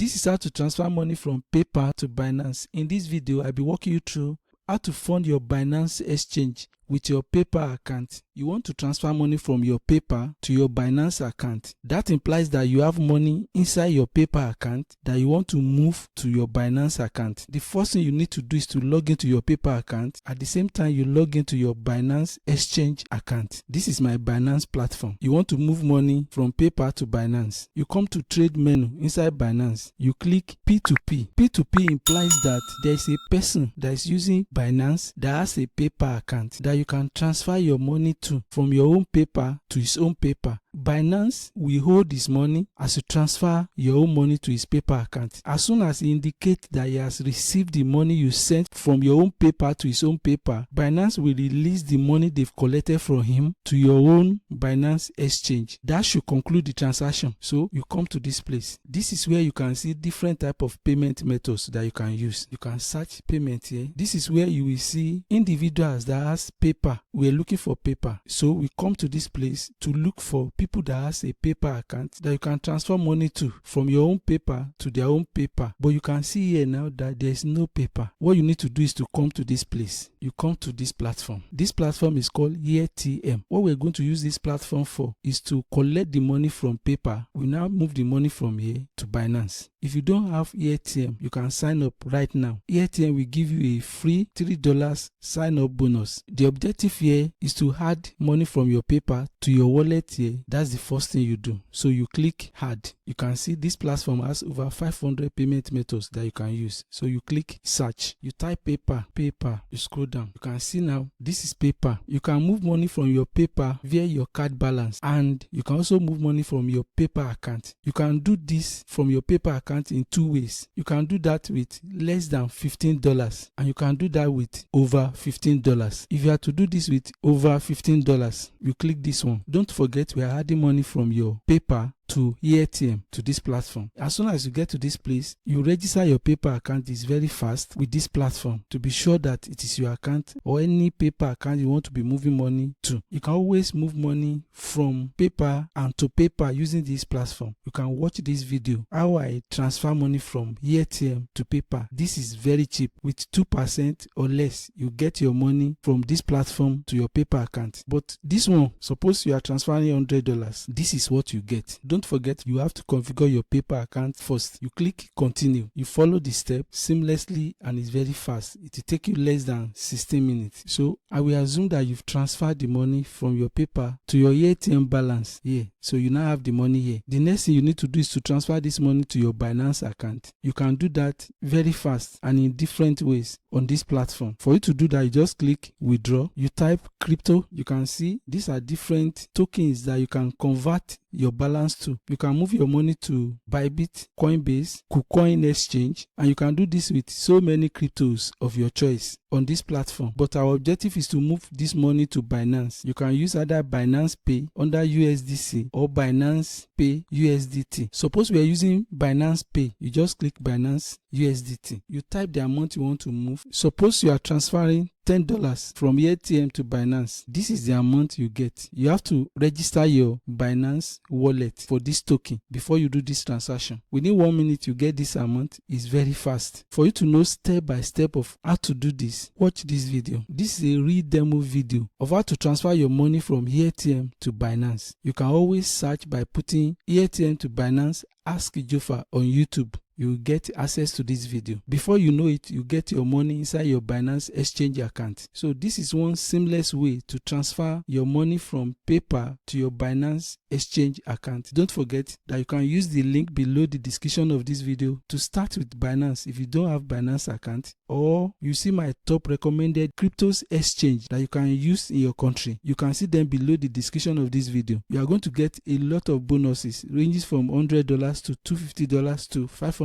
This is how to transfer money from PayPal to Binance. In this video, I'll be walking you through how to fund your Binance exchange with your PayPal account. You want to transfer money from your PayPal to your Binance account. That implies that you have money inside your PayPal account that you want to move to your Binance account. The first thing you need to do is to log into your PayPal account. At the same time, you log into your Binance exchange account. This is my Binance platform. You want to move money from PayPal to Binance. You come to trade menu inside Binance. You click P2P. P2P implies that there is a person that is using Binance that has a PayPal account that you can transfer your money to from your own PayPal to his own PayPal. Binance will hold his money as you transfer your own money to his PayPal account. As soon as he indicates that he has received the money you sent from your own PayPal to his own PayPal, Binance will release the money they've collected from him to your own Binance exchange. That should conclude the transaction. So you come to this place. This is where you can see different type of payment methods that you can use. You can search payment here. This is where you will see individuals that has PayPal. We are looking for PayPal. So we come to this place to look for people that has a PayPal account that you can transfer money to from your own PayPal to their own PayPal. But you can see here now that there is no PayPal. What you need to do is to come to this place. You come to this platform. This platform is called ATM. What we're going to use this platform for is to collect the money from PayPal. We now move the money from here to Binance. If you don't have ATM, you can sign up right now. ATM will give you a free $3 sign up bonus. The objective here is to add money from your PayPal to your wallet here. That's the first thing you do. So you click add. You can see this platform has over 500 payment methods that you can use. So you click search. You type PayPal. You scroll down. You can see now this is PayPal. You can move money from your PayPal via your card balance, and you can also move money from your PayPal account. You can do this from your PayPal account in two ways. You can do that with less than $15, and you can do that with over $15. If you are to do this with over $15, you click this one. Don't forget we are adding money from your PayPal to ATM to this platform. As soon as you get to this place, you register your PayPal account. Is very fast with this platform to be sure that it is your account or any PayPal account you want to be moving money to. You can always move money from PayPal and to PayPal using this platform. You can watch this video how I transfer money from ATM to PayPal. This is very cheap. With 2% or less, you get your money from this platform to your PayPal account. But this one, suppose you are transferring $100, this is what you get. Don't forget, you have to configure your PayPal account first. You click continue. You follow the step seamlessly and it's very fast. It will take you less than 16 minutes. So I will assume that you've transferred the money from your PayPal to your ATM balance here. So you now have the money here. The next thing you need to do is to transfer this money to your Binance account. You can do that very fast and in different ways on this platform. For you to do that, you just click withdraw. You type crypto. You can see these are different tokens that you can convert your balance to. You can move your money to Bybit, Coinbase, KuCoin exchange, and you can do this with so many cryptos of your choice on this platform. But our objective is to move this money to Binance. You can use either Binance Pay under USDC or Binance Pay USDT. Suppose we are using Binance Pay, you just click Binance USDT. You type the amount you want to move. Suppose you are transferring $10 from ATM to Binance. This is the amount you get. You have to register your Binance wallet for this token before you do this transaction. Within 1 minute, you get this amount. It's very fast. For you to know step by step of how to do this, watch this video. This is a real demo video of how to transfer your money from ATM to Binance. You can always search by putting ATM to Binance Ask JOFA on YouTube. You will get access to this video. Before you know it, you get your money inside your Binance exchange account. So this is one seamless way to transfer your money from PayPal to your Binance exchange account. Don't forget that you can use the link below the description of this video to start with Binance if you don't have Binance account, or you see my top recommended cryptos exchange that you can use in your country. You can see them below the description of this video. You are going to get a lot of bonuses ranges from $100 to $250 to $500.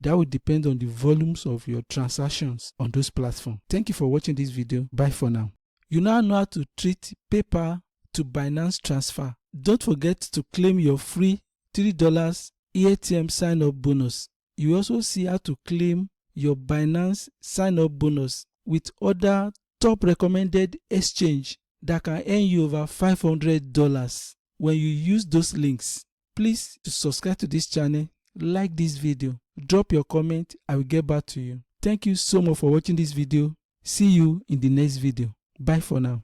That will depend on the volumes of your transactions on those platforms. Thank you for watching this video. Bye for now. You now know how to treat PayPal to Binance transfer. Don't forget to claim your free $3 ATM sign up bonus. You also see how to claim your Binance sign up bonus with other top recommended exchange that can earn you over $500 when you use those links. Please subscribe to this channel, like this video, drop your comment. I will get back to you. Thank you so much for watching this video. See you in the next video. Bye for now.